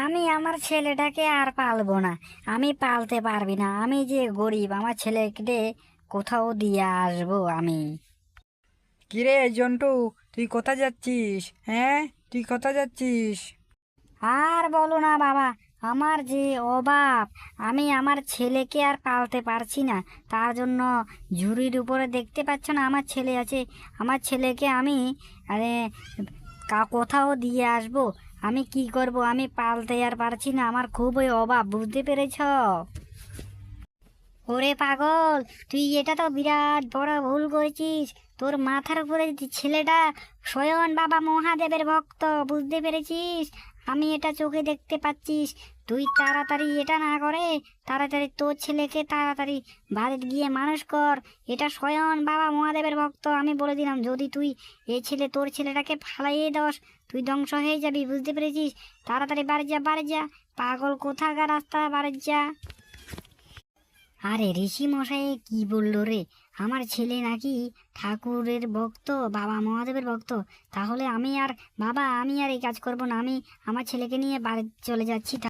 আমি আমার ছেলেটাকে আর পালবো না। আমি পালতে পারবি না, আমি যে গরিব, আমার ছেলেকে কোথাও দিয়ে আসবো আমি। কিরে জন্টু, তুই কোথায় যাচ্ছিস? হ্যাঁ, তুই কোথায় যাচ্ছিস? আর বলো না বাবা, আমার যে অভাব, আমি আমার ছেলেকে আর পালতে পারছি না। তার জন্য ঝুড়ির উপরে দেখতে পাচ্ছ না আমার ছেলে আছে, আমার ছেলেকে আমি আরে কোথাও দিয়ে আসবো। আমি কি করব, আমি পালতে আর পারছি না, আমার খুবই অভাব, বুঝতে পেরেছ? ওরে পাগল, তুই এটা তো বিরাট বড় ভুল করেছিস। তোর মাথার উপরে যে ছেলেটা স্বয়ং বাবা মহাদেবের ভক্ত, বুঝতে পেরেছিস? আমি এটা চোখে দেখতে পাচ্ছিস। তুই তাড়াতাড়ি এটা না করে তাড়াতাড়ি তোর ছেলেকে তাড়াতাড়ি বাড়িতে গিয়ে মানুষ কর। এটা স্বয়ং বাবা মহাদেবের ভক্ত, আমি বলে দিলাম। যদি তুই তোর ছেলেটাকে ফালাইয়ে দস, তুই ধ্বংস হয়ে যাবি, বুঝতে পেরেছিস? তাড়াতাড়ি বাড়ি যা, বাড়ি যা। পাগল কোথাকার, রাস্তা বাড়ি যা। আরে ঋষি মশাই কি বললো রে? আমার ছেলে নাকি ঠাকুরের ভক্ত, বাবা মহাদেবের ভক্ত। তাহলে আমি আর এই কাজ করব না। আমি আমার ছেলেকে নিয়ে বাড়ি চলে যাচ্ছি।